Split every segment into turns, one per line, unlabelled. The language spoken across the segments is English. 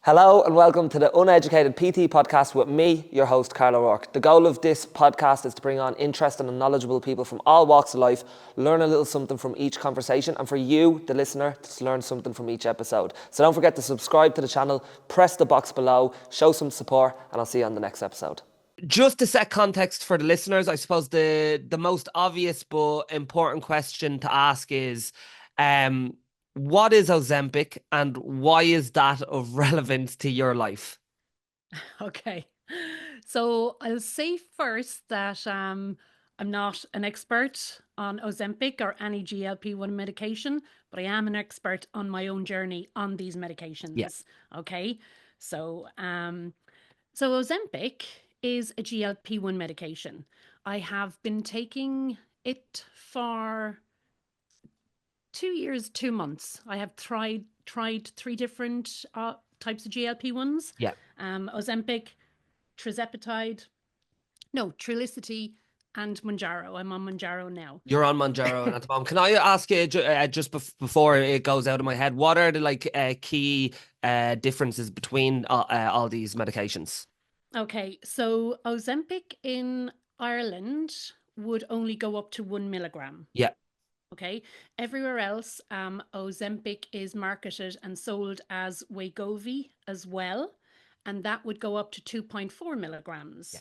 Hello and welcome to the Uneducated PT podcast with me, your host, Carl O'Rourke. The goal of this podcast is to bring on interesting and knowledgeable people from all walks of life, learn a little something from each conversation, and for you, the listener, to learn something from each episode. So don't forget to subscribe to the channel, press the box below, show some support, and I'll see you on the next episode. Just to set context for the listeners, I suppose the most obvious but important question to ask is, what is Ozempic and why is that of relevance to your life?
Okay. So I'll say first that I'm not an expert on Ozempic or any GLP-1 medication, but I am an expert on my own journey on these
Yeah.
medications. Okay. So so Ozempic is a GLP-1 medication. I have been taking it for 2 years, 2 months. I have tried three different types of GLP-1s.
Yeah.
Ozempic, Trizepatide, no, Trulicity, and Mounjaro. I'm on Mounjaro now.
You're on Mounjaro at the moment. Can I ask you just before it goes out of my head, what are the key differences between all these medications?
Okay, so Ozempic in Ireland would only go up to 1 milligram.
Yeah.
Okay, everywhere else, Ozempic is marketed and sold as Wegovy as well, and that would go up to 2.4 milligrams.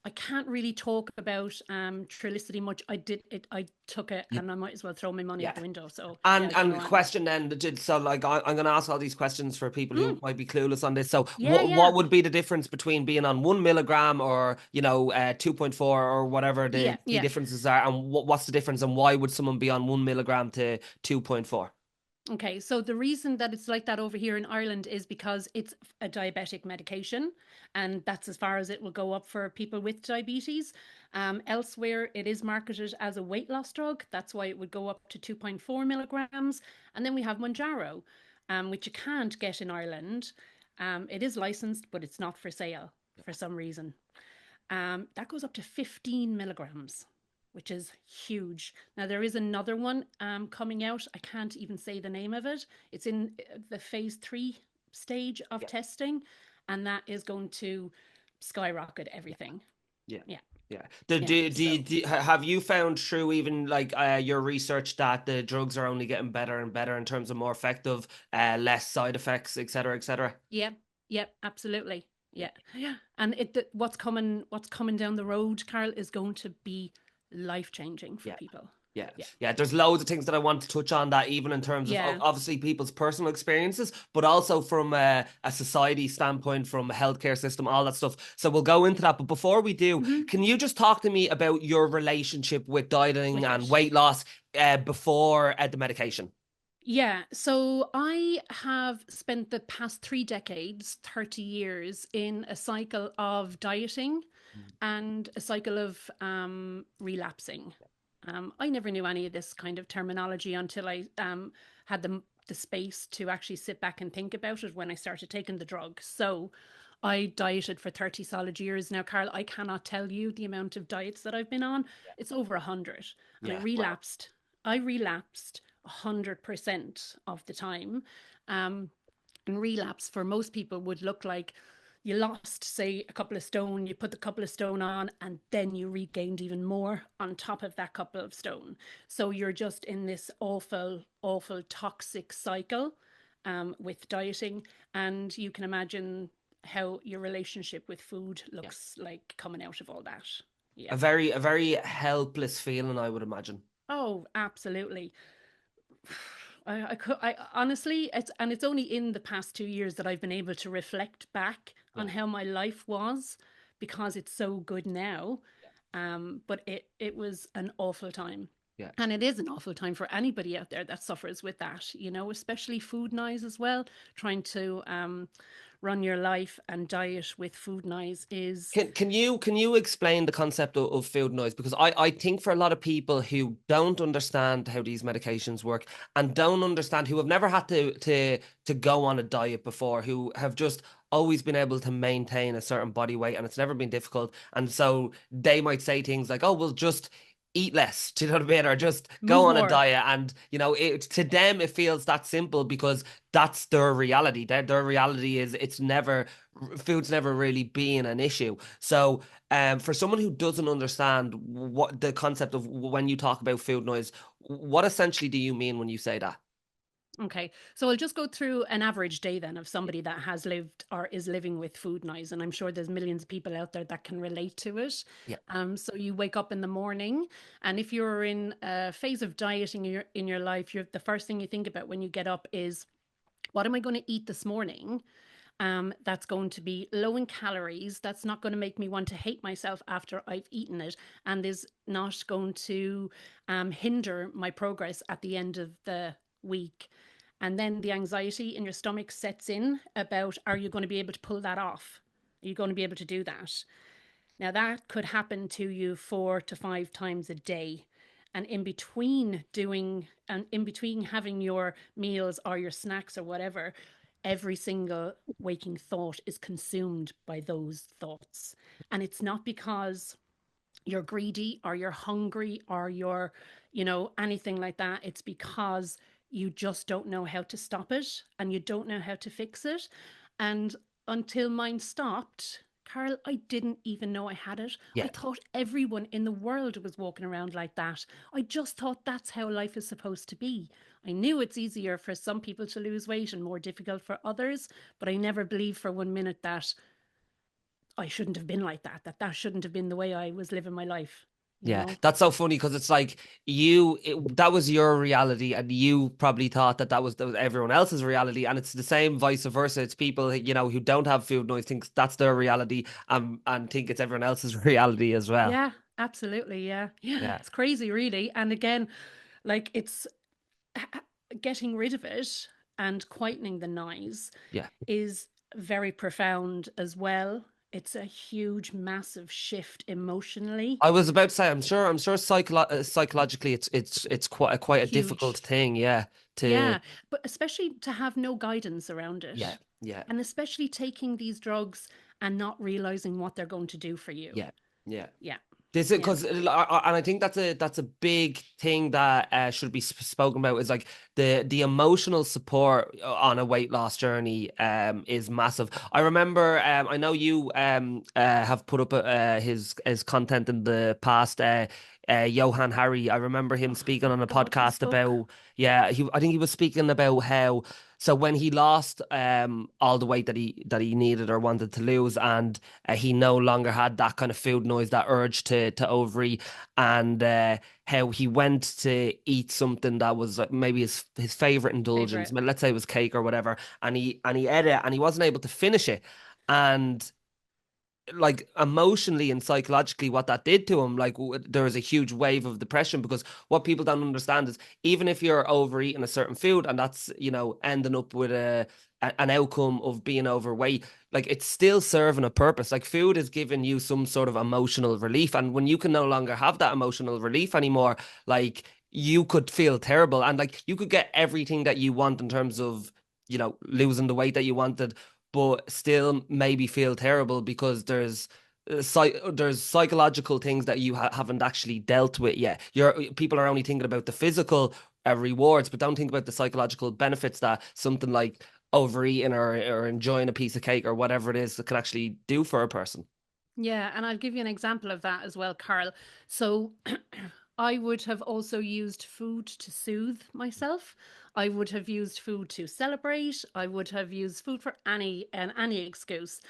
I can't really talk about Trulicity much. I did it. I took it,
Yeah.
and I might as well throw my money out
Yeah.
the window. So yeah,
And
you
and
go
the
on.
question then, so like I'm going to ask all these questions for people who
Mm,
might be clueless on this. So
yeah,
what
yeah,
would be the difference between being on 1 milligram or 2.4 or whatever the
yeah,
key
yeah.
differences are, and what's the difference and why would someone be on 1 milligram to 2.4?
Okay, so the reason that it's like that over here in Ireland is because it's a diabetic medication, and that's as far as it will go up for people with diabetes. Elsewhere, it is marketed as a weight loss drug. That's why it would go up to 2.4 milligrams. And then we have Mounjaro, which you can't get in Ireland. It is licensed, but it's not for sale for some reason. That goes up to 15 milligrams, which is huge. Now, there is another one coming out. I can't even say the name of it. It's in the phase 3 stage of
Yeah.
testing, and that is going to skyrocket everything.
Yeah.
Yeah,
Yeah.
yeah. So,
Have you found through even like your research that the drugs are only getting better and better in terms of more effective, less side effects, et cetera, et cetera?
yeah, yeah, absolutely.
Yeah.
Yeah, yeah. And what's coming down the road, Carl, is going to be life changing for
Yeah.
people.
Yeah,
Yeah,
yeah. There's loads of things that I want to touch on that, even in terms of
yeah.
obviously people's personal experiences, but also from a society standpoint, from a healthcare system, all that stuff. So we'll go into that. But before we do,
Hmm.
can you just talk to me about your relationship with dieting
With
and
it.
weight loss before the medication?
Yeah, so I have spent the past 3 decades, 30 years, in a cycle of dieting and a cycle of relapsing. I never knew any of this kind of terminology until I had the space to actually sit back and think about it when I started taking the drug. So I dieted for 30 solid years. Now, Carl, I cannot tell you the amount of diets that I've been on. It's over 100. And I
Yeah. Wow.
relapsed. I relapsed 100% of the time. Um, and relapse for most people would look like you lost, say, a couple of stone, you put the couple of stone on, and then you regained even more on top of that couple of stone. So you're just in this awful, awful toxic cycle with dieting. And you can imagine how your relationship with food
Yeah.
looks like coming out of all that. Yeah.
A very helpless feeling, I would imagine.
Oh, absolutely. I honestly, it's only in the past 2 years that I've been able to reflect back on
Yeah.
how my life was because it's so good now. But it was an awful time.
Yeah.
And it is an awful time for anybody out there that suffers with that, especially food noise as well. Trying to run your life and diet with food noise is,
Can you explain the concept of food noise? Because I think for a lot of people who don't understand how these medications work and don't understand who have never had to go on a diet before, who have just always been able to maintain a certain body weight and it's never been difficult. And so they might say things like, oh, well, just eat less, do you know what I mean? Or just go
Move
on a
more.
diet. And, to them, it feels that simple because that's their reality. Their reality is food's never really been an issue. So, for someone who doesn't understand what the concept of when you talk about food noise, what essentially do you mean when you say that?
Okay, so I'll just go through an average day then of somebody that has lived or is living with food noise, and I'm sure there's millions of people out there that can relate to it.
Yeah.
So you wake up in the morning, and if you're in a phase of dieting in your life, the first thing you think about when you get up is, what am I going to eat this morning? That's going to be low in calories. That's not going to make me want to hate myself after I've eaten it, and is not going to hinder my progress at the end of the week. And then the anxiety in your stomach sets in about, are you going to be able to pull that off? Are you going to be able to do that? Now, that could happen to you 4 to 5 times a day. And in between having your meals or your snacks or whatever, every single waking thought is consumed by those thoughts. And it's not because you're greedy or you're hungry or you're, anything like that. It's because you just don't know how to stop it and you don't know how to fix it. And until mine stopped, Carl, I didn't even know I had it. I
Yeah.
thought everyone in the world was walking around like that. I just thought that's how life is supposed to be. I knew it's easier for some people to lose weight and more difficult for others, but I never believed for 1 minute that I shouldn't have been like that, that shouldn't have been the way I was living my life, you
Yeah,
know?
that's so funny because it's like that was your reality, and you probably thought that was everyone else's reality, and it's the same vice versa. It's people who don't have food noise think that's their reality, and think it's everyone else's reality as well.
Yeah, absolutely. Yeah. Yeah.
Yeah,
It's crazy, really. And again, like getting rid of it and quietening the noise
yeah.
is very profound as well. It's a huge, massive shift emotionally.
I was about to say, I'm sure psychologically, it's quite a difficult
Huge.
thing. Yeah, to
Yeah. But especially to have no guidance around
yeah,
it.
yeah,
And especially taking these drugs and not realizing what they're going to do for you.
yeah, yeah.
Yeah.
This is
Yeah.
because, and I think that's a big thing that should be spoken about is like the emotional support on a weight loss journey is massive. I remember I know you have put up his content in the past. Johan Harry, I remember him
Oh
speaking
my
on a
God, his
podcast
book.
about, yeah, I think he was speaking about how, so when he lost all the weight that he needed or wanted to lose, and he no longer had that kind of food noise, that urge to overeat, and how he went to eat something that was like maybe his favorite indulgence.
Favorite.
But let's say it was cake or whatever, and he ate it and he wasn't able to finish it, and like emotionally and psychologically what that did to him, like there was a huge wave of depression, because what people don't understand is, even if you're overeating a certain food and that's ending up with an outcome of being overweight, like it's still serving a purpose. Like food is giving you some sort of emotional relief, and when you can no longer have that emotional relief anymore, like you could feel terrible, and like you could get everything that you want in terms of losing the weight that you wanted, but still maybe feel terrible because there's psychological things that you haven't actually dealt with yet. People are only thinking about the physical rewards, but don't think about the psychological benefits that something like overeating or enjoying a piece of cake or whatever it is that can actually do for a person.
Yeah, and I'll give you an example of that as well, Carl. So I would have also used food to soothe myself. I would have used food to celebrate. I would have used food for any excuse.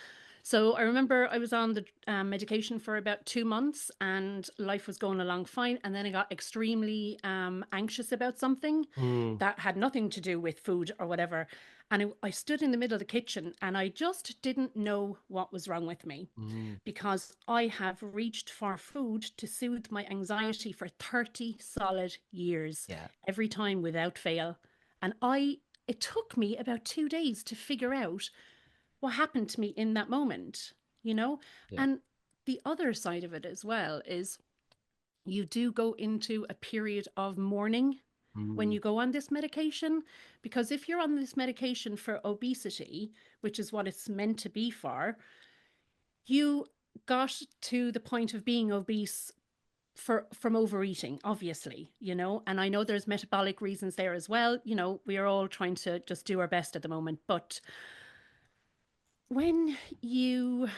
So I remember I was on the medication for about 2 months and life was going along fine. And then I got extremely anxious about something
Mm,
that had nothing to do with food or whatever. And I stood in the middle of the kitchen and I just didn't know what was wrong with me,
mm,
because I have reached for food to soothe my anxiety for 30 solid years,
yeah,
every time without fail. And it took me about 2 days to figure out what happened to me in that moment, you know?
yeah.
And the other side of it as well is you do go into a period of mourning when
Mm,
you go on this medication. Because if you're on this medication for obesity, which is what it's meant to be for, you got to the point of being obese from overeating, obviously, and I know there's metabolic reasons there as well. We are all trying to just do our best at the moment, but when you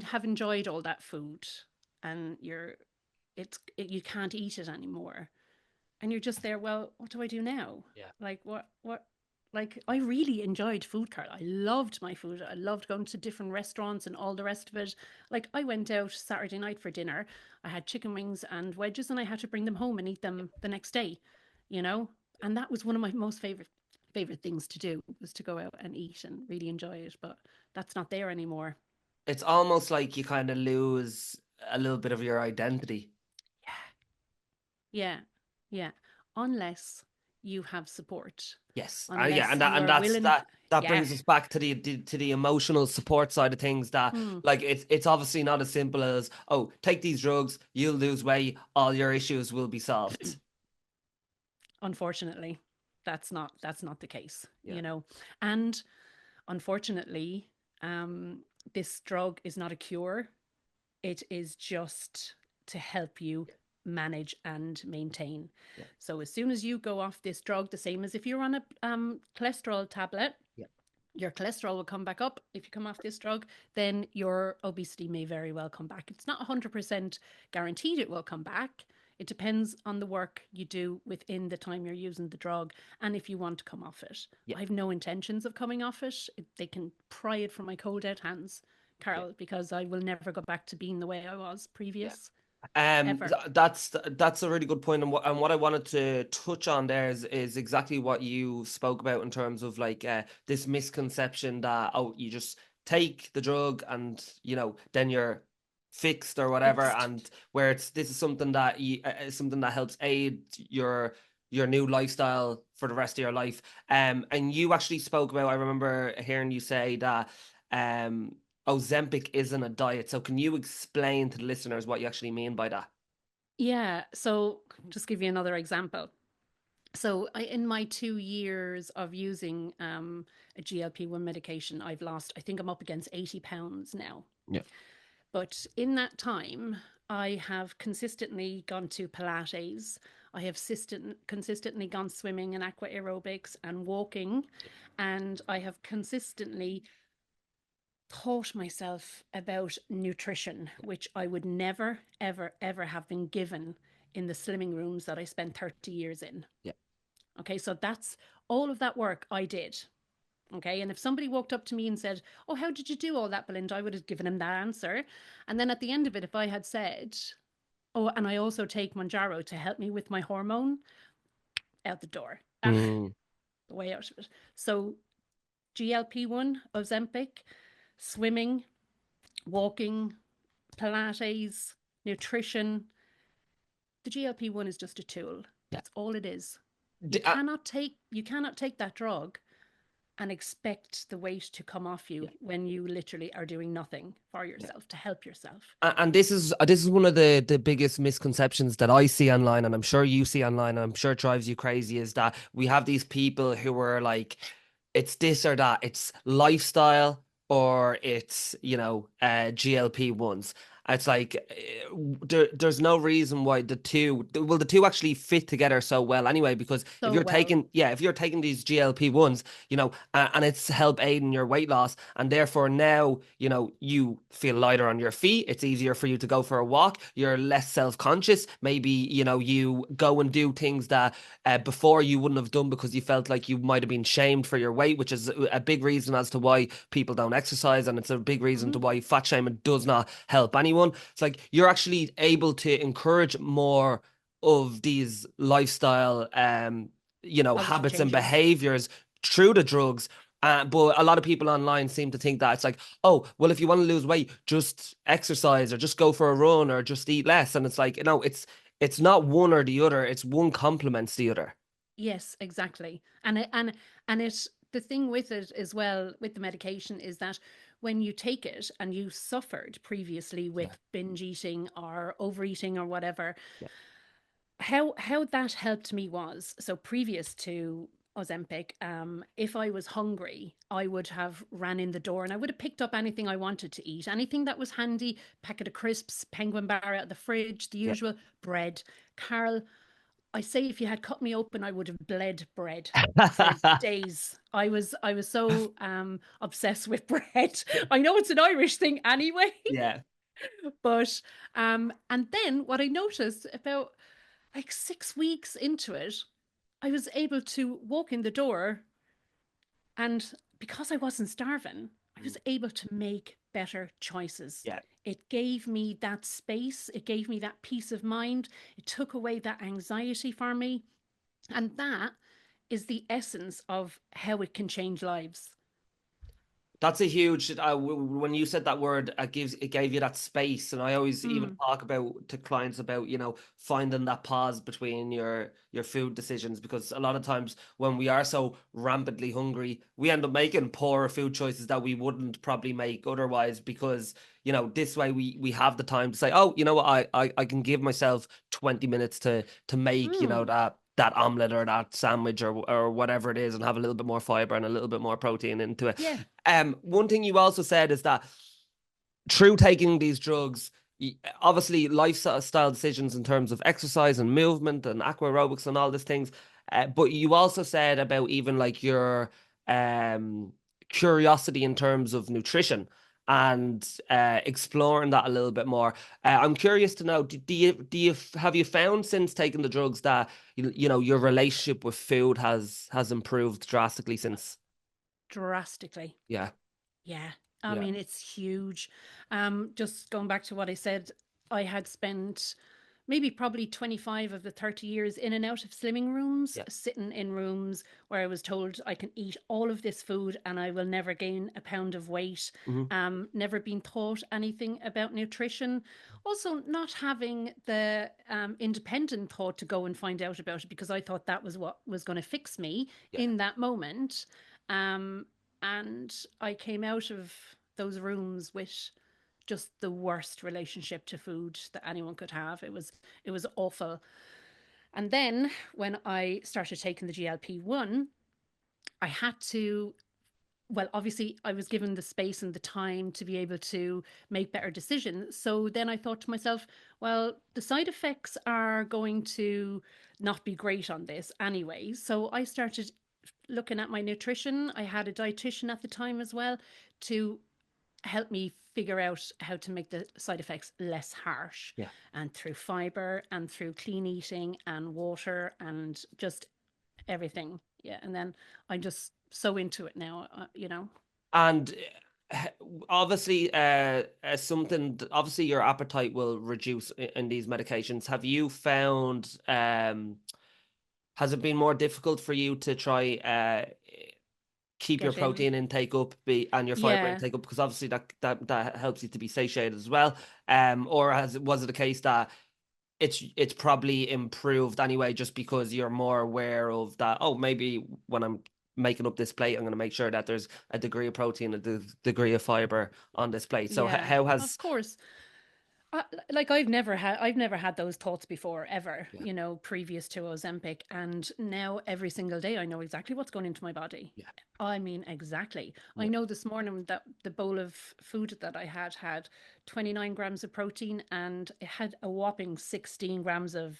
have enjoyed all that food and you can't eat it anymore, and you're just there, well, what do I do now?
Yeah.
Like, what like, I really enjoyed food, Carl. I loved my food. I loved going to different restaurants and all the rest of it. Like, I went out Saturday night for dinner. I had chicken wings and wedges, and I had to bring them home and eat them the next day, you know? And that was one of my most favorite things to do, was to go out and eat and really enjoy it. But that's not there anymore.
It's almost like you kind of lose a little bit of your identity.
Yeah. Yeah. Unless you have support,
Yes, yeah,
unless
and that
you
and
are
that's
willing.
that
Yeah.
brings us back to the emotional support side of things. That
Hmm.
like it's obviously not as simple as, oh, take these drugs, you'll lose weight, all your issues will be solved.
Unfortunately, that's not the case,
Yeah,
and unfortunately, this drug is not a cure. It is just to help you manage and maintain.
yeah,
So as soon as you go off this drug, the same as if you're on a cholesterol tablet,
yeah,
your cholesterol will come back up. If you come off this drug, then your obesity may very well come back. It's not 100% guaranteed it will come back. It depends on the work you do within the time you're using the drug and if you want to come off it.
yeah,
I have no intentions of coming off it. They can pry it from my cold dead hands,
yeah,
Carol, because I will never go back to being the way I was
yeah.
previous, ever.
That's a really good point, and what I wanted to touch on there is exactly what you spoke about in terms of like this misconception that, oh, you just take the drug and then you're fixed or whatever,
Fixed.
and where this is something that something that helps aid your new lifestyle for the rest of your life. And you actually spoke about, I remember hearing you say that um Ozempic isn't a diet. So can you explain to the listeners what you actually mean by that?
Yeah. So just give you another example. So in my 2 years of using a GLP-1 medication, I've lost, I think I'm up against 80 pounds now.
Yeah.
But in that time, I have consistently gone to Pilates. I have consistently gone swimming and aqua aerobics and walking. And I have consistently taught myself about nutrition, which I would never, ever, ever have been given in the slimming rooms that I spent 30 years in.
Yeah.
Okay, so that's all of that work I did. Okay, and if somebody walked up to me and said, "Oh, how did you do all that, Belinda?" I would have given him that answer. And then at the end of it, if I had said, "Oh, and I also take Manjaro to help me with my hormone," out the door,
Mm.
the way out of it. So GLP-1, Ozempic, swimming, walking, Pilates, nutrition. The GLP-1 is just a tool.
Yeah.
That's all it is.
D- uh,
You cannot take that drug and expect the weight to come off you
yeah.
when you literally are doing nothing for
Yeah.
yourself to help yourself.
And this is one of the biggest misconceptions that I see online, and I'm sure you see online, and I'm sure it drives you crazy, is that we have these people who are like, it's this or that, it's lifestyle or it's GLP ones. It's like there's no reason why the two actually fit together so well anyway. Because
So well,
if you're taking these GLP ones, and it's help aid in your weight loss, and therefore now you feel lighter on your feet, it's easier for you to go for a walk, you're less self-conscious, maybe you go and do things that before you wouldn't have done because you felt like you might have been shamed for your weight, which is a big reason as to why people don't exercise, and it's a big reason to
mhm.
why fat shaming does not help anyone. It's like you're actually able to encourage more of these lifestyle
Positive
habits and
changes.
behaviors through the drugs. But a lot of people online seem to think that it's like, oh, well, if you want to lose weight, just exercise or just go for a run or just eat less. And it's like, it's not one or the other. It's one complements the other.
Yes, exactly. And the thing with it as well, with the medication, is that when you take it and you suffered previously
Yeah,
with binge eating or overeating or whatever,
yeah,
how that helped me was, so previous to Ozempic, if I was hungry, I would have ran in the door and I would have picked up anything I wanted to eat, anything that was handy, packet of crisps, penguin bar out of the fridge, the
Yeah.
usual bread. Carl, I say if you had cut me open, I would have bled bread for days. I was so obsessed with bread. I know it's an Irish thing anyway,
Yeah.
but and then what I noticed about like 6 weeks into it, I was able to walk in the door, and because I wasn't starving, I
Mm.
was able to make better choices.
Yeah.
It gave me that space, it gave me that peace of mind, it took away that anxiety for me. And that is the essence of how it can change lives.
That's a huge. When you said that word, it gave you that space, and I always even
Mm,
talk about to clients about finding that pause between your food decisions, because a lot of times when we are so rampantly hungry, we end up making poorer food choices that we wouldn't probably make otherwise, because this way we have the time to say, oh, you know what, I can give myself 20 minutes to make
mm,
that omelet or that sandwich or whatever it is, and have a little bit more fiber and a little bit more protein into it.
yeah,
One thing you also said is that through taking these drugs, obviously lifestyle decisions in terms of exercise and movement and aqua aerobics and all these things, but you also said about even like your um, curiosity in terms of nutrition and exploring that a little bit more. I'm curious to know, do you have you found since taking the drugs that your relationship with food has improved drastically since?
drastically.
Yeah,
Yeah. I
yeah,
mean, it's huge. Just going back to what I said, I had spent maybe probably 25 of the 30 years in and out of slimming rooms,
yeah.
sitting in rooms where I was told I can eat all of this food and I will never gain a pound of weight.
Hmm.
Never been taught anything about nutrition. Also, not having the independent thought to go and find out about it because I thought that was what was going to fix me
Yeah.
in that moment. Um, and I came out of those rooms with just the worst relationship to food that anyone could have. It was awful. And then when I started taking the GLP-1, I had to, well, obviously I was given the space and the time to be able to make better decisions. So then I thought to myself, well, the side effects are going to not be great on this anyway. So I started looking at my nutrition. I had a dietitian at the time as well to help me figure out how to make the side effects less harsh.
Yeah.
And through fiber and through clean eating and water and just everything. Yeah. And then I'm just so into it now.
And obviously, obviously your appetite will reduce in these medications. Have you found, has it been more difficult for you to try keep your
Get in.
protein intake up and your fiber
Yeah.
intake up? Because obviously that helps you to be satiated as well. Or was it a case that it's probably improved anyway, just because you're more aware of that? Oh, maybe when I'm making up this plate, I'm going to make sure that there's a degree of protein, degree of fiber on this plate. So
Yeah.
how
Of
has
course. Like I've never had those thoughts before ever,
yeah,
previous to Ozempic, and now every single day I know exactly what's going into my body.
yeah,
I mean, exactly. I
yeah,
know this morning that the bowl of food that I had 29 grams of protein and it had a whopping 16 grams of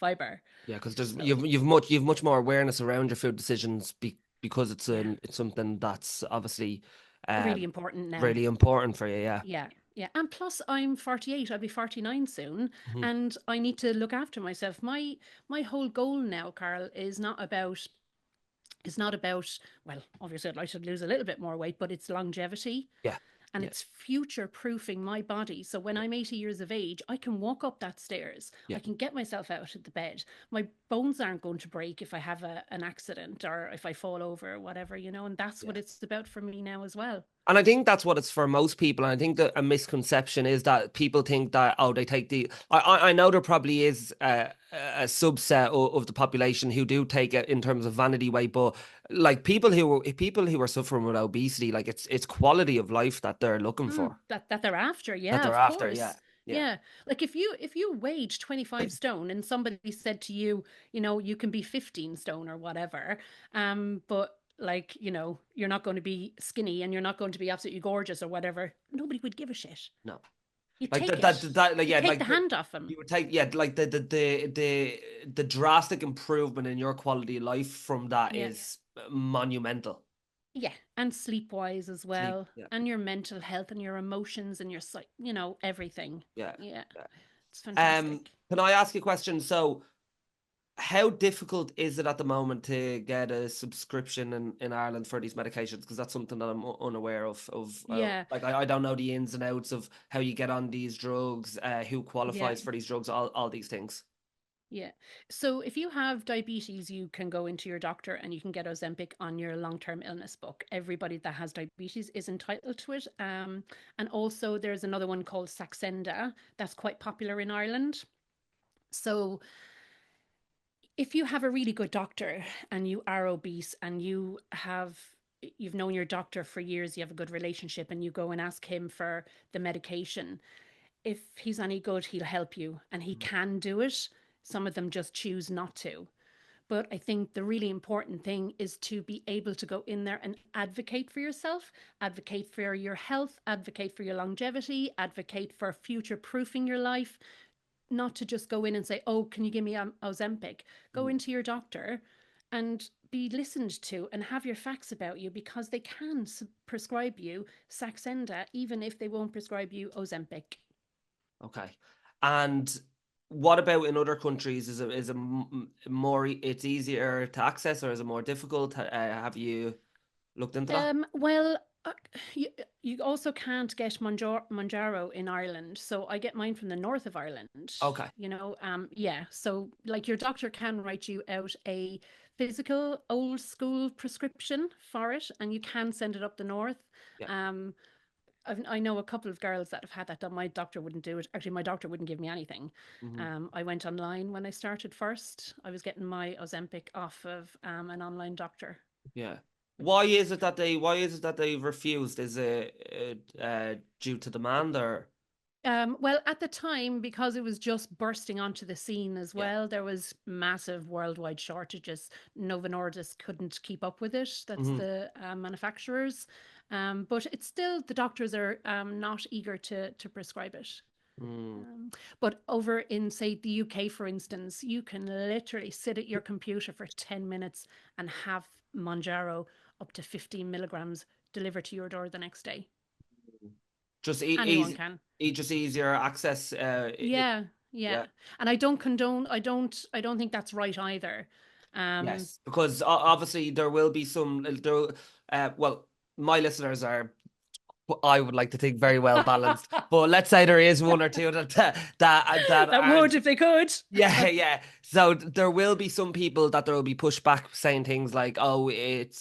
fiber.
yeah? Because there's
So
you've much more awareness around your food decisions, because
yeah,
it's something that's obviously
really
um
important now.
really important for you. Yeah.
Yeah. Yeah. And plus I'm 48, I'll be 49 soon,
Mhm.
and I need to look after myself. My whole goal now, Carl, is not about, well, obviously I'd like to lose a little bit more weight, but it's longevity
Yeah.
and
Yeah.
it's future proofing my body. So when
Yeah.
I'm 80 years of age, I can walk up that stairs.
Yeah.
I can get myself out of the bed. My bones aren't going to break if I have an accident or if I fall over or whatever, and that's
Yeah.
what it's about for me now as well.
And I think that's what it's for most people. And I think that a misconception is that people think that, oh, they take the. I know there probably is a subset of the population who do take it in terms of vanity weight, but like people who are suffering with obesity, like it's quality of life that they're looking for,
That they're after,
that
yeah,
they're
of
after. Yeah,
course. Yeah. Like if you weighed 25 stone and somebody said to you, you know, you can be 15 stone or whatever, but like, you know, you're not going to be skinny and you're not going to be absolutely gorgeous or whatever, nobody would give a shit.
No.
You
Like
take it.
like
You
yeah,
take the
like
hand off them.
you would take, yeah, like the drastic improvement in your quality of life from that
Yeah.
is monumental.
Yeah. And sleep wise as
Sleep,
well.
yeah,
And your mental health and your emotions and your psych, you know, everything.
yeah,
Yeah.
yeah.
It's fantastic.
Can I ask you a question? So, how difficult is it at the moment to get a subscription in Ireland for these medications? Because that's something that I'm unaware of.
Yeah.
Like I don't know the ins and outs of how you get on these drugs, who
Yeah.
qualifies for these drugs, all these things.
Yeah. So if you have diabetes, you can go into your doctor and you can get Ozempic on your long-term illness book. Everybody that has diabetes is entitled to it. And also there's another one called Saxenda that's quite popular in Ireland. So if you have a really good doctor and you are obese and you've known your doctor for years, you have a good relationship, and you go and ask him for the medication, if he's any good, he'll help you and he can do it. Some of them just choose not to. But I think the really important thing is to be able to go in there and advocate for yourself, advocate for your health, advocate for your longevity, advocate for future proofing your life, not to just go in and say, oh, can you give me Ozempic? Go
Mhm.
into your doctor and be listened to and have your facts about you, because they can prescribe you Saxenda even if they won't prescribe you Ozempic.
Okay. And what about in other countries? Is it more, it's easier to access, or is it more difficult? Have you looked into that?
Well, uh, you, you also can't get Manjaro in Ireland. So I get mine from the north of Ireland,
Okay.
you know. Yeah. So like your doctor can write you out a physical old school prescription for it and you can send it up the north.
Yeah.
Um, I know a couple of girls that have had that done. My doctor wouldn't do it. Actually, my doctor wouldn't give me anything.
Hmm.
I went online when I started first. I was getting my Ozempic off of an online doctor.
Yeah. Why is it that they've refused? Is it due to demand, or
Well, at the time, because it was just bursting onto the scene as
yeah.
well, there was massive worldwide shortages. Novo Nordisk couldn't keep up with it. That's
Hmm.
the manufacturers. But it's still, the doctors are not eager to prescribe it.
Mm.
Um, but over in, say, the UK, for instance, you can literally sit at your computer for 10 minutes and have Monjaro up to 15 milligrams delivered to your door the next day.
Just
Anyone
easy,
can.
just easier access.
Yeah, yeah.
Yeah.
And I don't condone, I don't think that's right either. Um,
Yes, because obviously there will be some there. Well, my listeners are, I would like to think, very well balanced, but let's say there is one or two that
that would
aren't.
if they could.
Yeah, yeah. So there will be some people that there will be pushback saying things like, "Oh, it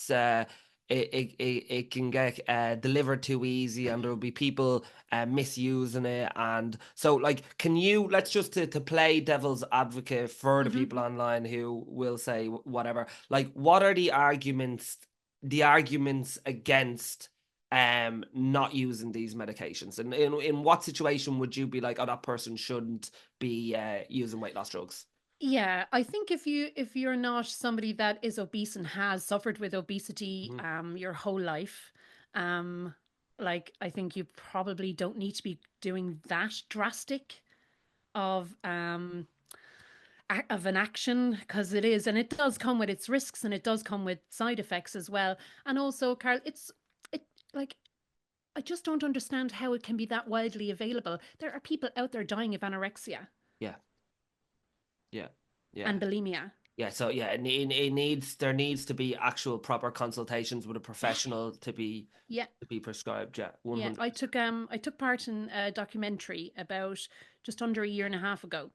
can get delivered too easy," and there will be people misusing it. And so, like, can you, let's just to play devil's advocate for the
Hmm.
people online who will say whatever. Like, what are the arguments against not using these medications, and in what situation would you be like, oh, that person shouldn't be using weight loss drugs?
Yeah, I think if you're not somebody that is obese and has suffered with obesity
Mhm.
your whole life, um, like I think you probably don't need to be doing that drastic of of an action, because it is, and it does come with its risks and it does come with side effects as well. And also, Carl, it like I just don't understand how it can be that widely available. There are people out there dying of anorexia
Yeah, yeah, yeah,
and bulimia.
yeah. So yeah, it needs there needs to be actual proper consultations with a
Yeah,
professional
yeah,
to be prescribed. Yeah, one
yeah.
hundred.
I took part in a documentary about just under a year and a half ago.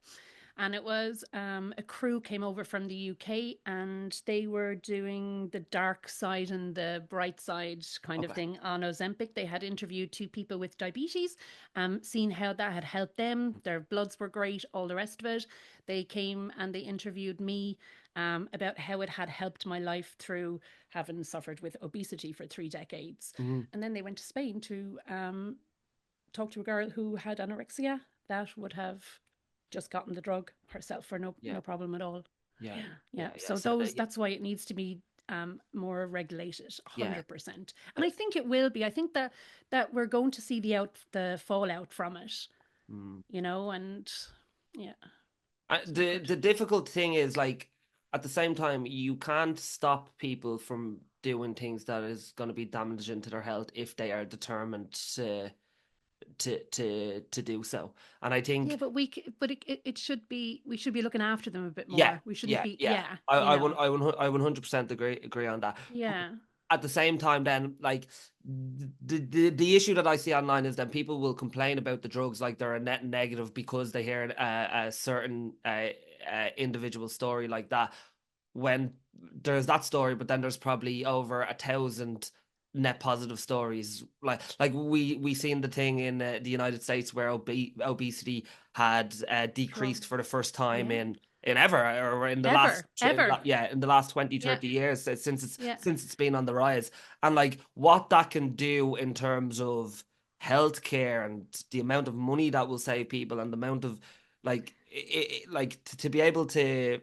And it was a crew came over from the UK and they were doing the dark side and the bright side kind of
Okay.
thing on Ozempic. They had interviewed two people with diabetes, seen how that had helped them. Their bloods were great, all the rest of it. They came and they interviewed me about how it had helped my life through having suffered with obesity for 3 decades.
Mhm.
And then they went to Spain to talk to a girl who had anorexia that would have just gotten the drug herself for
Yeah.
no problem at all.
Yeah.
Yeah, yeah.
Yeah. Yeah.
So
So
those that's why it needs to be more regulated,
yeah.
100%.
Uh,
And I think it will be. I think that we're going to see the fallout from it,
mm.
and yeah, so
The
good.
difficult thing is like at the same time you can't stop people from doing things that is going to be damaging to their health if they are determined to do so. And I
Yeah,
think
but it should be, we should be looking after them a bit
yeah,
more. We shouldn't
yeah,
be,
yeah.
yeah,
I 100% agree on that.
yeah,
At the same time, then like the issue that I see online is that people will complain about the drugs like they're a net negative because they hear a certain individual story like that. When there's that story, but then there's probably over 1,000 net positive stories. Like we seen the thing in the United States where obesity had decreased
drop.
for the first time
Yeah,
in ever or in the last
ever.
yeah in the last 20
Yeah,
30 years
yeah.
since it's been on the rise. And like what that can do in terms of healthcare and the amount of money that will save people and the amount of like to be able to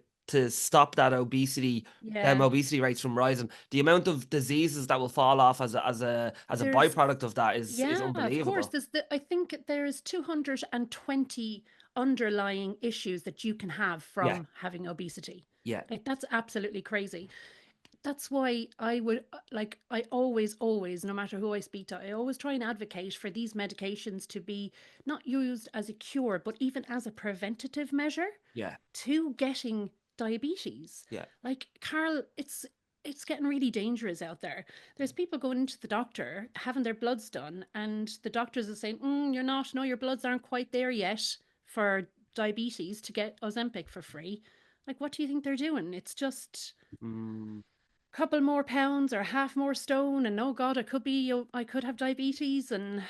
stop that
Yeah,
obesity rates from rising, the amount of diseases that will fall off as a
there's
byproduct of that is
yeah, of course.
unbelievable.
I think there is 220 underlying issues that you can have
Yeah,
from having obesity.
yeah,
Like that's absolutely crazy. That's why I would like I always, no matter who I speak to, I always try and advocate for these medications to be not used as a cure, but even as a preventative measure
yeah,
to getting diabetes.
yeah.
Like Carl, it's getting really dangerous out there. There's people going into the doctor having their bloods done, and the doctors are saying, "You're not. No, your bloods aren't quite there yet for diabetes to get Ozempic for free." Like, what do you think they're doing? It's just
Mm.
a couple more pounds or half more stone, and oh God, I could have diabetes, and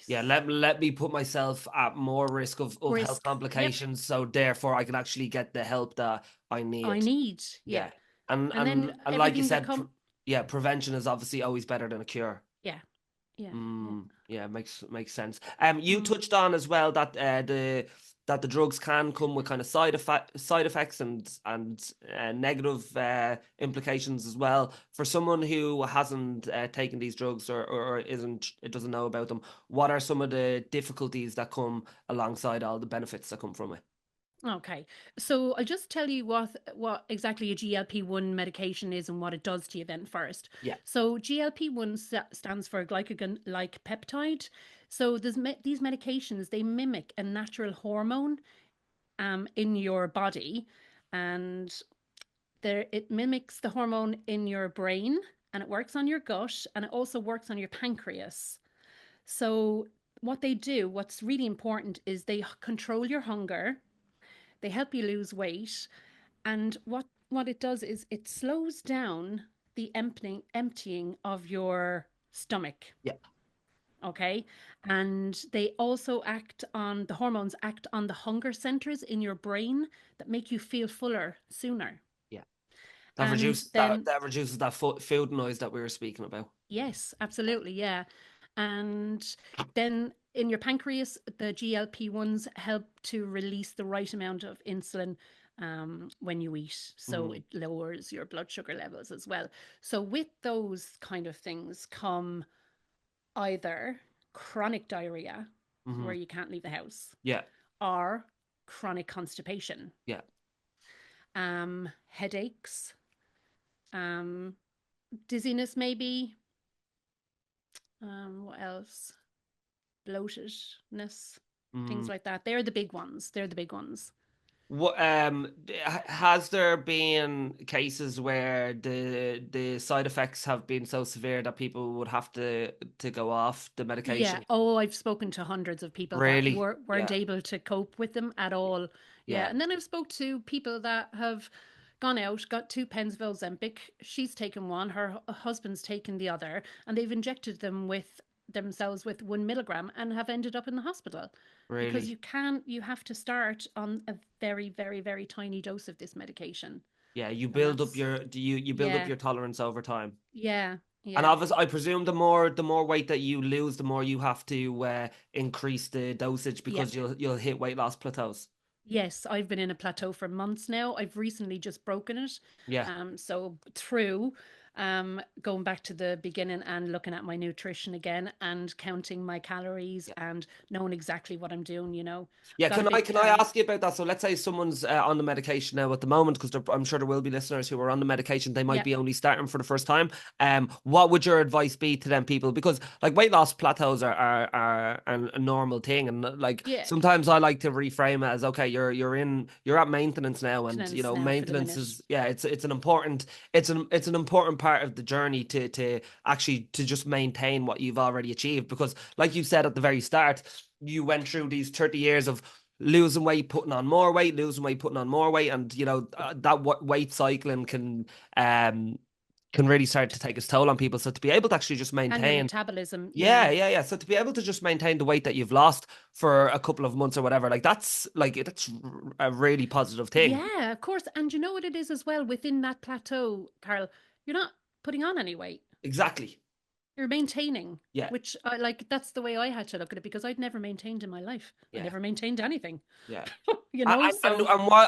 Yeah,
Jesus,
let me put myself at more risk of health
risk. Yep,
complications, so therefore I can actually get the help that I
I
need.
need. Yeah,
Yeah, and
and then
like you
everything that
said,
come.
yeah, prevention is obviously always better than a cure.
Yeah, yeah, yeah.
Yeah, makes sense. You
Mm.
touched on as well that the drugs can come with kind of side effects and negative implications as well. For someone who hasn't taken these drugs or isn't it doesn't know about them, what are some of the difficulties that come alongside all the benefits that come from it?
Okay, so I'll just tell you what exactly a GLP-1 medication is and what it does to you then first.
Yeah,
So GLP-1 stands for glycagon-like peptide. So these medications, they mimic a natural hormone in your body, and it mimics the hormone in your brain, and it works on your gut, and it also works on your pancreas. So what's really important is they control your hunger, they help you lose weight, and what it does is it slows down the emptying of your stomach.
yeah,
Okay, and they also the hormones act on the hunger centers in your brain that make you feel fuller sooner.
yeah.
And then
That reduces that food noise that we were speaking about.
yes, absolutely, yeah. And then in your pancreas, the GLP-1s help to release the right amount of insulin when you eat. So
Mm,
it lowers your blood sugar levels as well. So with those kind of things come either chronic diarrhea,
mm-hmm.
where you can't leave the house,
Yeah,
or chronic constipation,
yeah.
headaches, um, dizziness, maybe. What else? Bloatedness, things
Mm.
like that. They're the big ones. They're the big ones.
What has there been cases where the side effects have been so severe that people would have to go off the
Yeah.
medication?
Oh, I've spoken to hundreds of people that
Really?
weren't
Yeah,
able to cope with them at all. Yeah.
yeah,
And then I've spoke to people that have gone out, got two pens of Ozempic. She's taken one, her husband's taken the other, and they've injected themselves with 1 milligram and have ended up in the hospital because
really.
you have to start on a very, very, very tiny dose of this medication.
Yeah, you
And
build up
that's,
your do you build up
yeah,
your tolerance over time.
yeah.
And
Yeah.
obviously, I presume the more weight that you lose, the more you have to increase the dosage
Yeah.
because you'll hit weight loss plateaus.
Yes, I've been in a plateau for months now. I've recently just broken it.
Yeah.
So through going back to the beginning and looking at my nutrition again and counting my calories and knowing exactly what I'm doing,
Yeah,
got a
can
big
I ask you about that? So let's say someone's on the medication now at the moment, because I'm sure there will be listeners who are on the medication. They might
yeah,
be only starting for the first time. What would your advice be to them people? Because like weight loss plateaus are a normal thing, and like
yeah,
sometimes I like to reframe it as okay, you're at maintenance now, and
maintenance now for the
maintenance
minute.
is it's an important it's an important part of the journey to actually to just maintain what you've already achieved. Because like you said at the very start, you went through these 30 years of losing weight, putting on more weight, losing weight, putting on more weight, and that weight cycling um can really start to take its toll on people. So to be able to actually just
And your
maintain,
metabolism,
yeah,
yeah.
yeah, yeah. So to be able to just maintain the weight that you've lost for a couple of months or whatever, that's a really positive thing.
Yeah, of course. And you know what it is as well within that plateau, Carl, you're not putting on any weight.
Exactly.
You're maintaining,
Yeah,
which I like that's the way I had to look at it because I'd never maintained in my life. I
yeah,
never maintained anything.
yeah.
So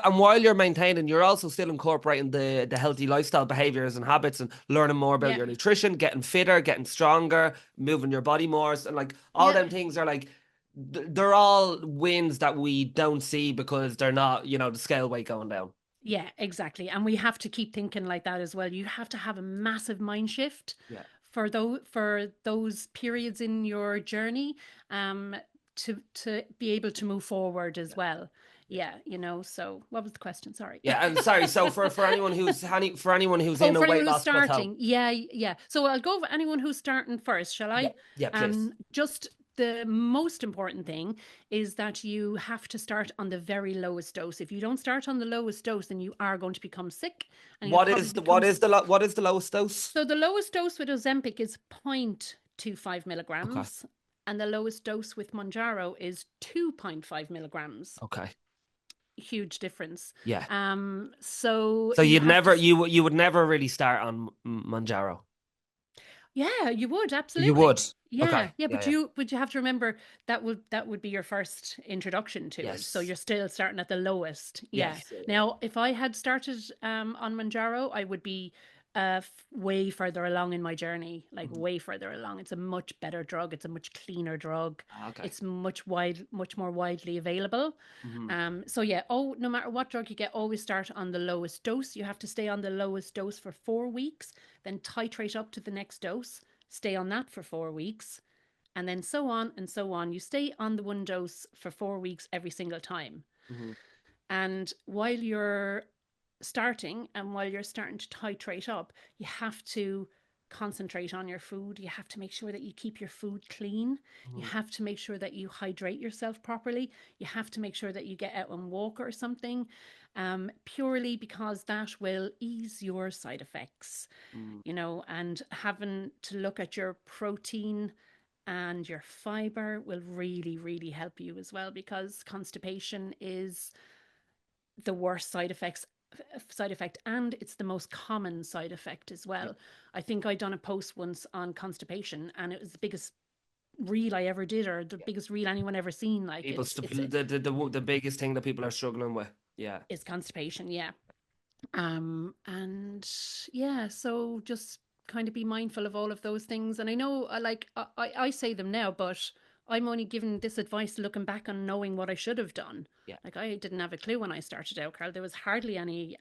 And while you're maintaining, you're also still incorporating the healthy lifestyle behaviors and habits and learning more about
yeah,
your nutrition, getting fitter, getting stronger, moving your body more. And like all
yeah,
them things are like they're all wins that we don't see because they're not, the scale weight going down.
yeah, exactly. And we have to keep thinking like that as well. You have to have a massive mind shift
Yeah.
for those periods in your journey, um, to be able to move forward as
Yeah.
well.
Yeah.
Yeah, So what was the question? Sorry.
Yeah, and sorry. So for anyone who's
Oh,
in a
for anyone
weight
who's
loss plateau,
starting, yeah, yeah. So I'll go for anyone who's starting first, shall
yeah,
I?
yeah, please.
Just the most important thing is that you have to start on the very lowest dose. If you don't start on the lowest dose, then you are going to become sick, and you'll
What
probably
is
become.
what is the lowest dose?
So the lowest dose with Ozempic is 0.25
Okay.
milligrams, and the lowest dose with Monjaro is 2.5 milligrams.
Okay.
Huge difference.
Yeah.
So
So
you
you'd
have to.
never you would never really start on Manjaro.
Yeah, you would
You would.
absolutely. Yeah,
Okay.
yeah,
Yeah.
but
Yeah.
you have to remember that would be your first introduction to it. So
Yes.
you're still starting at the lowest. Yeah.
Yes. Yeah. Yeah.
Now, if I had started on Manjaro, I would be way further along in my journey, like
Mhm.
way further along. It's a much better drug. It's a much cleaner drug.
Okay.
It's much more widely available.
Hmm.
So yeah, no matter what drug you get, always start on the lowest dose. You have to stay on the lowest dose for 4 weeks, then titrate up to the next dose, stay on that for 4 weeks, and then so on and so on. You stay on the one dose for 4 weeks every single time.
Hmm.
And while you're starting and while you're starting to titrate up, you have to concentrate on your food. You have to make sure that you keep your food clean. You
Hmm.
have to make sure that you hydrate yourself properly. You have to make sure that you get out and walk or something, purely because that will ease your side effects,
Hmm.
and having to look at your protein and your fiber will really, really help you as well because constipation is the worst side effect and it's the most common side effect as
Yeah.
well. I think I done a post once on constipation and it was the biggest reel I ever did or the
Yeah.
biggest reel anyone ever seen. Like
People,
it's
the biggest thing that people are struggling with. Yeah.
is constipation, yeah. And yeah, so just kind of be mindful of all of those things. And I know I say them now, but I'm only giving this advice looking back on knowing what I should have done.
Yeah.
Like I didn't have a clue when I started out, Carl. There was hardly any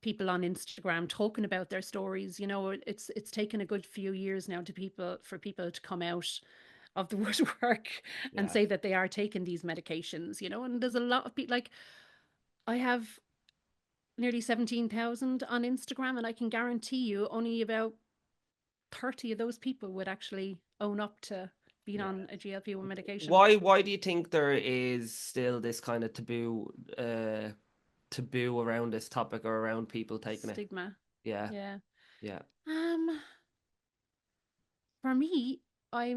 people on Instagram talking about their stories. It's taken a good few years now for people to come out of the woodwork and
Yeah.
say that they are taking these medications, and there's a lot of people like I have nearly 17,000 on Instagram, and I can guarantee you only about 30 of those people would actually own up to being
Yeah.
on a GLP-1 medication.
Why do you think there is still this kind of taboo around this topic or around people taking it?
Stigma.
Yeah.
Yeah.
Yeah.
Um, for me, I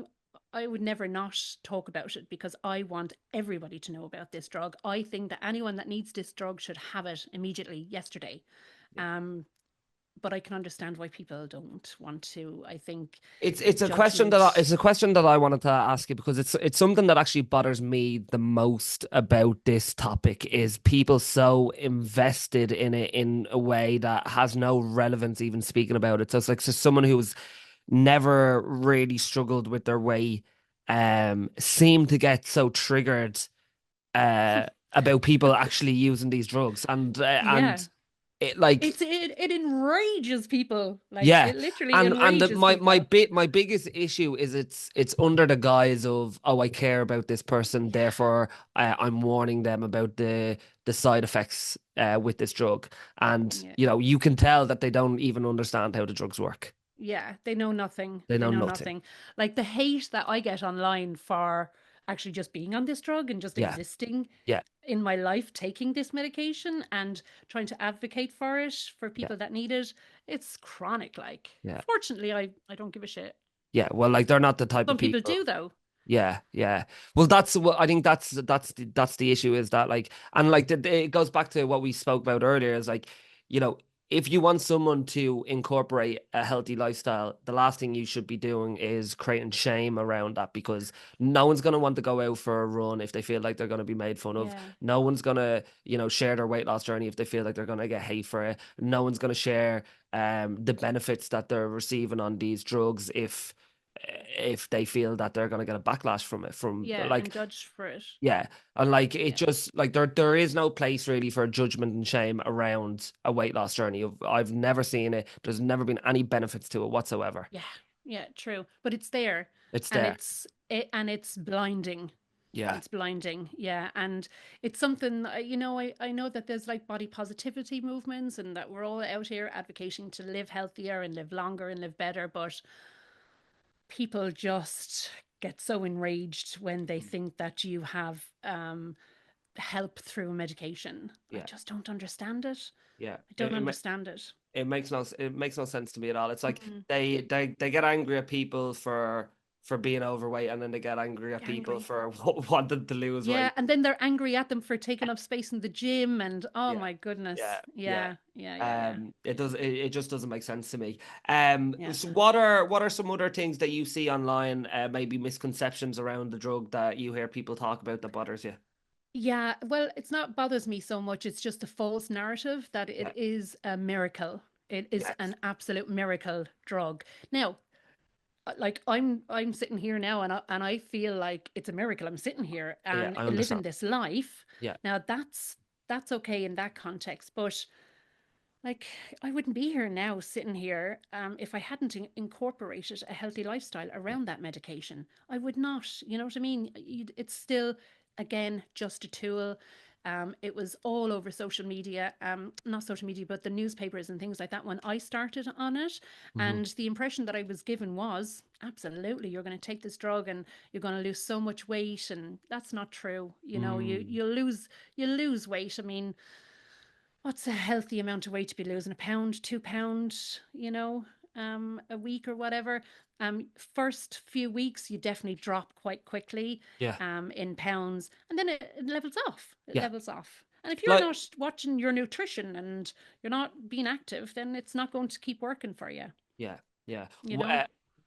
I would never not talk about it because I want everybody to know about this drug. I think that anyone that needs this drug should have it immediately, yesterday.
Yeah.
Um, but I can understand why people don't want to. I think
It's a question that
judgment.
it's a question that I wanted to ask you because it's something that actually bothers me the most about this topic is people so invested in it in a way that has no relevance even speaking about it. So it's like so someone who's never really struggled with their weight seem to get so triggered about people actually using these drugs
Yeah.
and it like
It enrages people. Like
yeah,
it literally
and
enrages
my
people.
my biggest issue is it's under the guise of oh I care about this person,
Yeah.
therefore I'm warning them about the side effects with this drug, and
Yeah.
you know you can tell that they don't even understand how the drugs work.
Yeah, they know nothing.
They
They
know
know
nothing.
nothing. Like the hate that I get online for actually just being on this drug and just
Yeah,
existing
yeah,
in my life, taking this medication and trying to advocate for it for
yeah,
people that need it, it's chronic. Like,
yeah,
fortunately, I don't give a shit.
yeah. Well, like they're not the type of
Some people
people.
do though.
Yeah, yeah. Well, that's what I think. That's the issue is that like and like it goes back to what we spoke about earlier. Is like you know if you want someone to incorporate a healthy lifestyle, the last thing you should be doing is creating shame around that because no one's gonna want to go out for a run if they feel like they're gonna be made fun of.
Yeah.
No one's gonna share their weight loss journey if they feel like they're gonna get hate for it. No one's gonna share the benefits that they're receiving on these drugs if they feel that they're going to get a backlash from it from
Yeah,
like
and judge for it.
yeah and like it
Yeah.
just like there is no place really for judgment and shame around a weight loss journey. I've never seen it. There's never been any benefits to it whatsoever.
Yeah. Yeah, true. But it's there
It's
and
there.
it's blinding.
Yeah,
It's blinding. Yeah. And it's something, I know that there's like body positivity movements and that we're all out here advocating to live healthier and live longer and live better. But people just get so enraged when they think that you have help through medication. I
yeah,
just don't understand it.
yeah.
I don't understand it.
It makes no sense to me at all. It's like
Mm,
they get angry at people for being overweight, and then they get angry at
get
people
angry.
for wanting to lose
Yeah,
weight.
and then they're angry at them for taking up space in the gym and oh
Yeah,
my goodness.
yeah, yeah.
Yeah, yeah, yeah, yeah.
It just doesn't make sense to me.
Yeah.
So what are some other things that you see online, maybe misconceptions around the drug that you hear people talk about that bothers you?
Yeah, well, it's not bothers me so much. It's just a false narrative that
Yeah,
it is a miracle. It is
yes,
an absolute miracle drug. Now, like I'm sitting here now and I feel like it's a miracle I'm sitting here
yeah,
and
I
living
understand.
this life.
Yeah,
Now that's okay in that context, but like I wouldn't be here now sitting here if I hadn't incorporated a healthy lifestyle
yeah,
around that medication. I would not, you know what I mean? It's still again just a tool. It was all over social media, not social media, but the newspapers and things like that when I started on it.
hmm
And the impression that I was given was absolutely, you're going to take this drug and you're going to lose so much weight, and that's not true. You know,
mm,
you lose weight. I mean, what's a healthy amount of weight to be losing? A pound, 2 pound, a week or whatever. First few weeks, you definitely drop quite quickly,
yeah,
in pounds, and then it levels off. It
yeah.
levels off. And if you're
Like
not watching your nutrition and you're not being active, then it's not going to keep working for you,
yeah, yeah.
you know?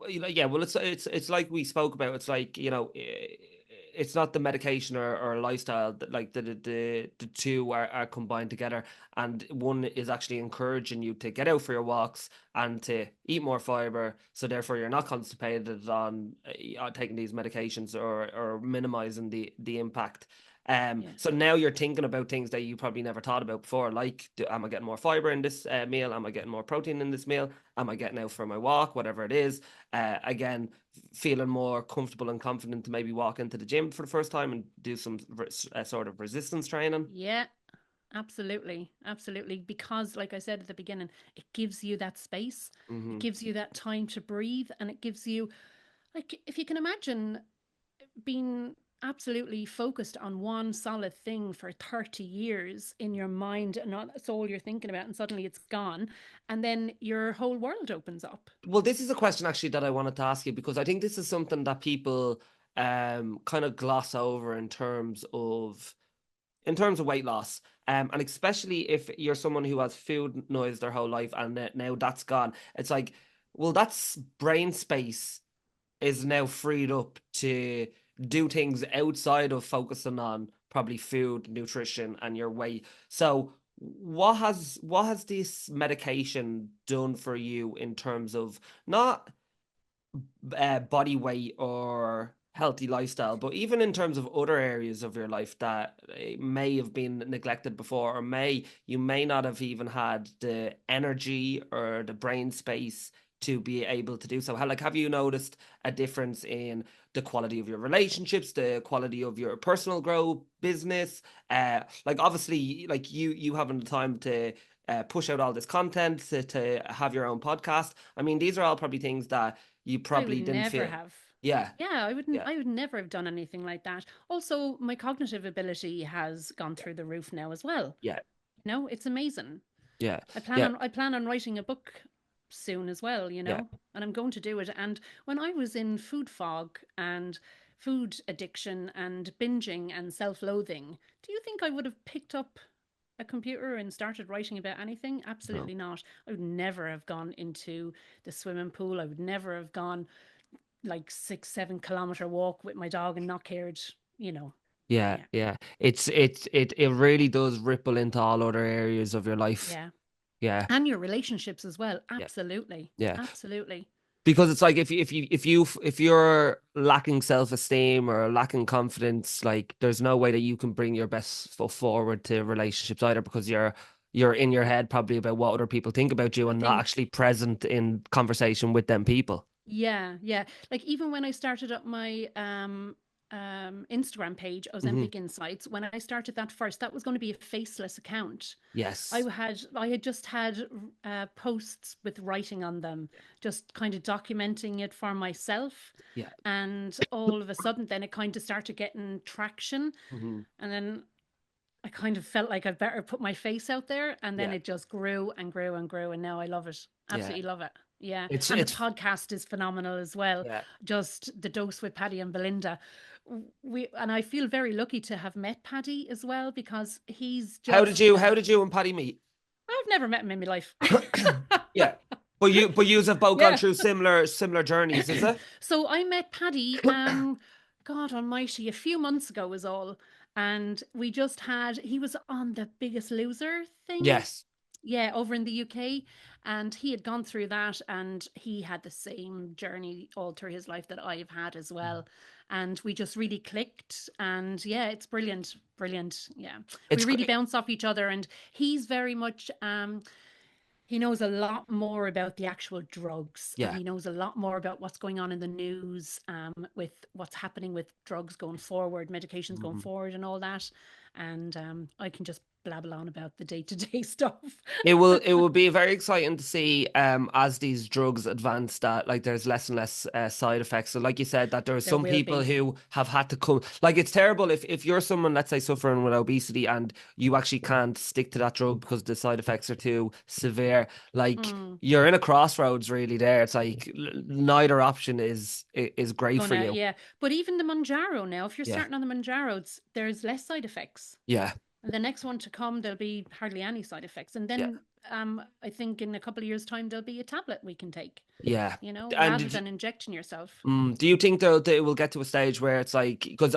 Yeah. Well, it's like we spoke about. It's like it's not the medication or lifestyle that like the two are combined together, and one is actually encouraging you to get out for your walks and to eat more fiber, so therefore you're not constipated on taking these medications or minimizing the impact.
Yeah.
So now you're thinking about things that you probably never thought about before, like am I getting more fiber in this meal? Am I getting more protein in this meal? Am I getting out for my walk? Whatever it is. Again, feeling more comfortable and confident to maybe walk into the gym for the first time and do some sort of resistance training.
Yeah, absolutely. Absolutely. Because, like I said at the beginning, it gives you that space, it
Hmm.
gives you that time to breathe, and it gives you, like, if you can imagine being absolutely focused on one solid thing for 30 years in your mind and that's all you're thinking about, and suddenly it's gone, and then your whole world opens up.
Well, this is a question actually that I wanted to ask you because I think this is something that people kind of gloss over in terms of in terms of weight loss, and especially if you're someone who has food noise their whole life and now that's gone, it's like, well, that's brain space is now freed up to do things outside of focusing on probably food, nutrition, and your weight. So what has this medication done for you in terms of not body weight or healthy lifestyle, but even in terms of other areas of your life that may have been neglected before, or you may not have even had the energy or the brain space to be able to do so. How, like, have you noticed a difference in the quality of your relationships, the quality of your personal growth, business? Like, obviously, like you having the time to push out all this content, to have your own podcast. I mean, these are all probably things that you
I would
probably didn't
never
feel.
have.
Yeah,
Yeah,
yeah,
I would never have done anything like that. Also, my cognitive ability has gone through the roof now as well.
yeah,
It's amazing.
yeah, yeah,
I plan on writing a book soon as well,
yeah.
and I'm going to do it. And when I was in food fog and food addiction and binging and self-loathing, do you think I would have picked up a computer and started writing about anything?
No.
Absolutely not. I would never have gone into the swimming pool. I would never have gone like 6, 7 kilometer walk with my dog and not cared, you know.
Yeah,
Yeah.
yeah. It really does ripple into all other areas of your life.
Yeah.
Yeah,
And your relationships as well.
yeah,
Absolutely.
yeah.
Absolutely.
Because it's like if you're lacking self-esteem or lacking confidence, like there's no way that you can bring your best foot forward to relationships either, because you're in your head probably about what other people think about you
I
and not
think,
actually present in conversation with them people.
yeah, yeah. Like even when I started up my Instagram page,
Hmm.
Ozempic Insights, when I started that first, that was going to be a faceless account.
Yes.
I had just had posts with writing on them, just kind of documenting it for myself.
Yeah.
And all of a sudden, then it kind of started getting traction.
Hmm.
And then I kind of felt like I better put my face out there. And then
Yeah.
it just grew and grew and grew. And now I love it.
Yeah.
Absolutely love it. Yeah. And the
It's
podcast is phenomenal as well.
yeah.
Just the dose with Paddy and Belinda. And I feel very lucky to have met Paddy as well because he's just
How did you and Paddy meet?
I've never met him in my life.
Yeah. But you have both gone
Yeah.
through similar journeys, is it?
So I met Paddy, God almighty, a few months ago was all. And he was on the Biggest Loser thing.
Yes.
Yeah, over in the UK. And he had gone through that and he had the same journey all through his life that I've had as well. And we just really clicked. And yeah, it's brilliant. Brilliant. Yeah. We
It's
really
great.
bounce off each other. And he's very much he knows a lot more about the actual drugs and
Yeah.
he knows a lot more about what's going on in the news with what's happening with drugs going forward, medications going
Mhm.
forward, and all that. And I can just blabble on about the day to day stuff.
It will be very exciting to see as these drugs advance that like there's less and less side effects. So like you said, that there are
There
some
will
people
be.
who have had to come, like it's terrible if you're someone, let's say, suffering with obesity and you actually can't stick to that drug because the side effects are too severe. Like
Mm.
you're in a crossroads really there. It's like neither option is great for
Gonna,
you.
yeah. But even the Manjaro now, if you're
Yeah.
starting on the Manjaros, there's less side effects.
Yeah.
And the next one to come, there'll be hardly any side effects. And
Yeah.
then I think in a couple of years' time, there'll be a tablet we can take,
Yeah. And
rather than injecting yourself.
do you think they will get to a stage where it's like, because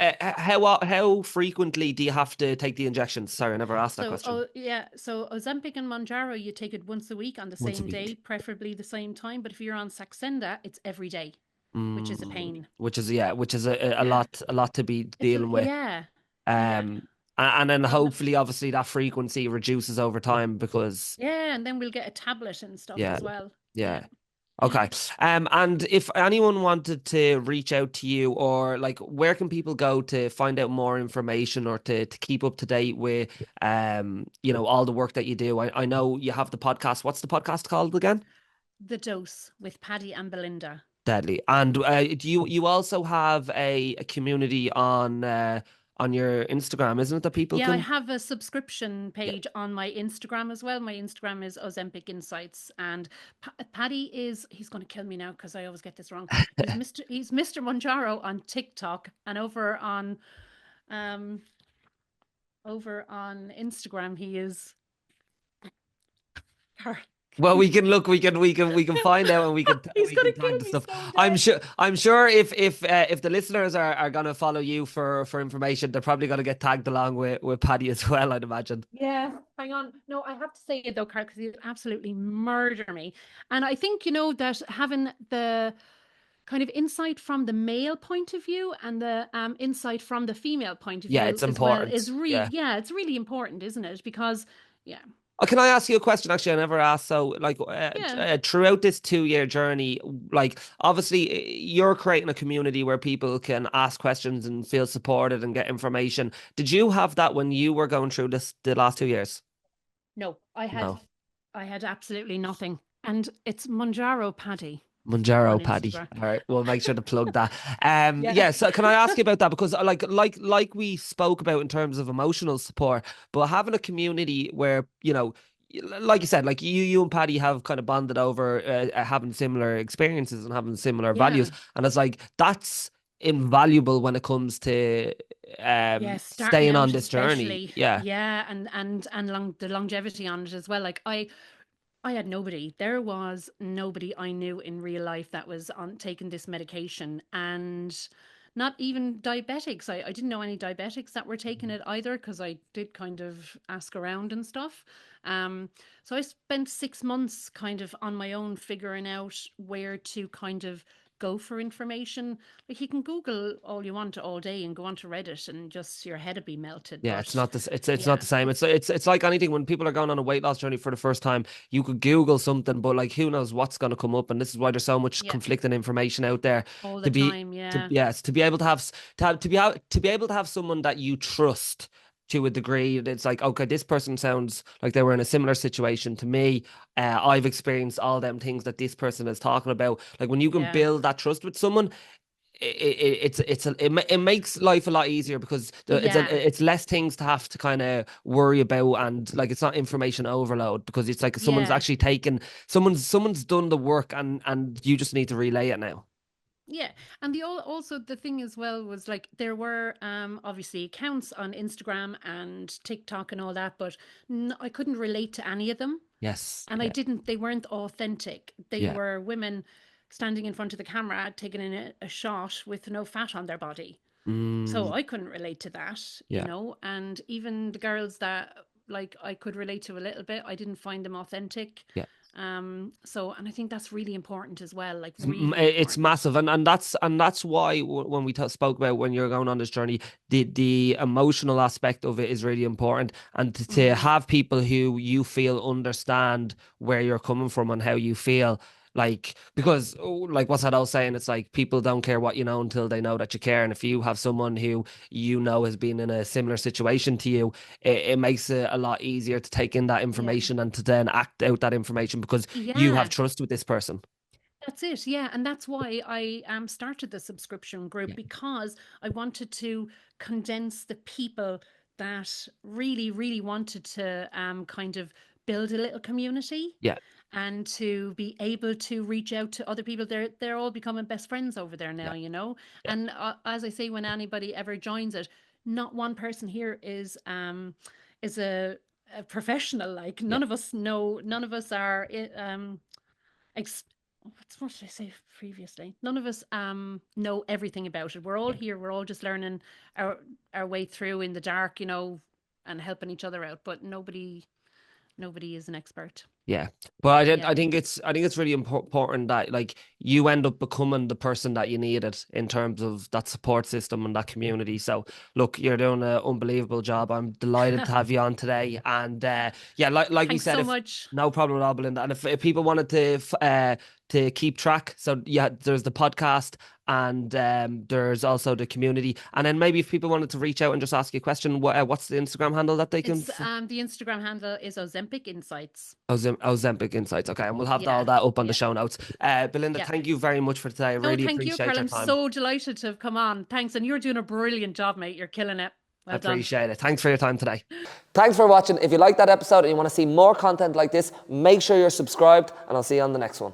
how frequently do you have to take the injections? Sorry, I never asked that
So,
question.
so Ozempic and Manjaro, you take it once a week on the
Once a
same day,
week.
preferably the same time. But if you're on Saxenda, it's every day, which is a pain.
Which is a
Yeah,
lot to be
it's
dealing with.
yeah, yeah.
Um, and then
And
hopefully, obviously, that frequency reduces over time because
yeah, and then we'll get a tablet and stuff
yeah,
as well. Yeah,
yeah.
yeah.
Okay. And if anyone wanted to reach out to you, or like, where can people go to find out more information or to keep up to date with, all the work that you do? I know you have the podcast. What's the podcast called again?
The Dose with Paddy and Belinda.
Deadly. And do you also have a community on your Instagram, isn't it, that people
Yeah, I
can?
have a subscription
Yeah.
page on my Instagram as well. My Instagram is Ozempic Insights, and Paddy he's going to kill me now because I always get this wrong. He's Mr. Monjaro on TikTok and over on um Over on Instagram, he is.
Well, we can look, we can find out, and
He's
we can
gonna
tag
kill
the
me
stuff.
stone dead.
I'm sure if the listeners are gonna follow you for information, they're probably gonna get tagged along with Paddy as well, I'd imagine.
Yeah, hang on. No, I have to say it though, Carl, because he'd absolutely murder me. And I think, that having the kind of insight from the male point of view and the insight from the female point of
Yeah,
view
it's
as well
important.
is really,
Yeah.
yeah, it's really important, isn't it? Because, yeah,
Can I ask you a question? Actually, I never asked. So, like,
yeah,
throughout this 2 year journey, like, obviously, you're creating a community where people can ask questions and feel supported and get information. Did you have that when you were going through the last 2 years?
no,
No.
I had absolutely nothing. And it's Monjaro Paddy on
Monjaro Paddy.
Instagram.
All right, we'll make sure to plug that.
Yeah.
Yeah. So, can I ask you about that? Because, like we spoke about in terms of emotional support, but having a community where like you said, like you and Paddy have kind of bonded over having similar experiences and having similar values,
Yeah.
and it's like that's invaluable when it comes to
Yeah, starting
staying on
out
this journey.
especially.
Yeah.
Yeah, and the longevity on it as well. Like I had nobody. There was nobody I knew in real life that was on taking this medication, and not even diabetics. I didn't know any diabetics that were taking it either because I did kind of ask around and stuff. Um, so I spent 6 months kind of on my own figuring out where to kind of go for information. Like you can Google all you want all day and go onto Reddit and just your head would be melted.
Yeah, it's
But
not this. It's not
yeah,
the same. It's like anything when people are going on a weight loss journey for the first time. You could Google something, but like who knows what's going to come up, and this is why there's so much
yeah,
conflicting information out there.
all
To
the
be
time.
to
Yeah,
yes, to be able to have to be able to have someone that you trust to a degree. It's like, okay, this person sounds like they were in a similar situation to me. I've experienced all them things that this person is talking about. Like when you can
yeah,
build that trust with someone, it makes life a lot easier because
yeah,
it's less things to have to kind of worry about, and like it's not information overload because it's like someone's
yeah.
actually taken someone's done the work, and you just need to relay it now.
Yeah, and also the thing as well was like there were obviously accounts on Instagram and TikTok and all that, but I couldn't relate to any of them,
Yes.
and I
Yeah.
didn't. They weren't authentic. They
Yeah.
were women standing in front of the camera taking in a shot with no fat on their body. So
Mm,
I couldn't relate to that,
yeah.
and even the girls that like I could relate to a little bit, I didn't find them authentic.
Yeah.
So and I think that's really important as well, like
It's
really
it's
important.
massive, and that's why when we spoke about when you're going on this journey, the emotional aspect of it is really important, and to
Mm,
have people who you feel understand where you're coming from and how you feel. Like, because like what's that old saying? It's like people don't care what you know until they know that you care. And if you have someone who has been in a similar situation to you, it makes it a lot easier to take in that
yeah.
information and to then act out that information because you have
Yeah,
trust with this person.
that's it. Yeah, and that's why I started the subscription group
Yeah.
because I wanted to condense the people that really, really wanted to kind of build a little community
Yeah.
and to be able to reach out to other people. They're all becoming best friends over there
Yeah.
now.
Yeah.
And as I say, when anybody ever joins it, not one person here is a professional. Like
Yeah.
none of us know, none of us are ex- what did I say previously? None of us know everything about it. We're all
Yeah.
here. We're all just learning our our way through in the dark, and helping each other out. But nobody is an expert.
Yeah. But I
Yeah,
think it's really important that like you end up becoming the person that you needed in terms of that support system and that community. So look, you're doing an unbelievable job. I'm delighted to have you on today. And yeah, like we
thanks
said,
so
if
much.
no problem at all, Belinda. And if people wanted to keep track, so yeah, there's the podcast and there's also the community. And then maybe if people wanted to reach out and just ask you a question, what's the Instagram handle that they can?
It's the Instagram handle is Ozempic Insights.
Ozempic Insights. Okay, and we'll have all
Yeah,
that up on the
yeah,
show notes. Belinda,
yeah.
thank you very much for today. I
No,
really
thank you,
appreciate
Carl.
your
I'm
time.
so delighted to have come on. Thanks, and you're doing a brilliant job, mate. You're killing it.
I
Well done.
appreciate it. Thanks for your time today.
Thanks for watching. If you like that episode and you want to see more content like this, make sure you're subscribed, and I'll see you on the next one.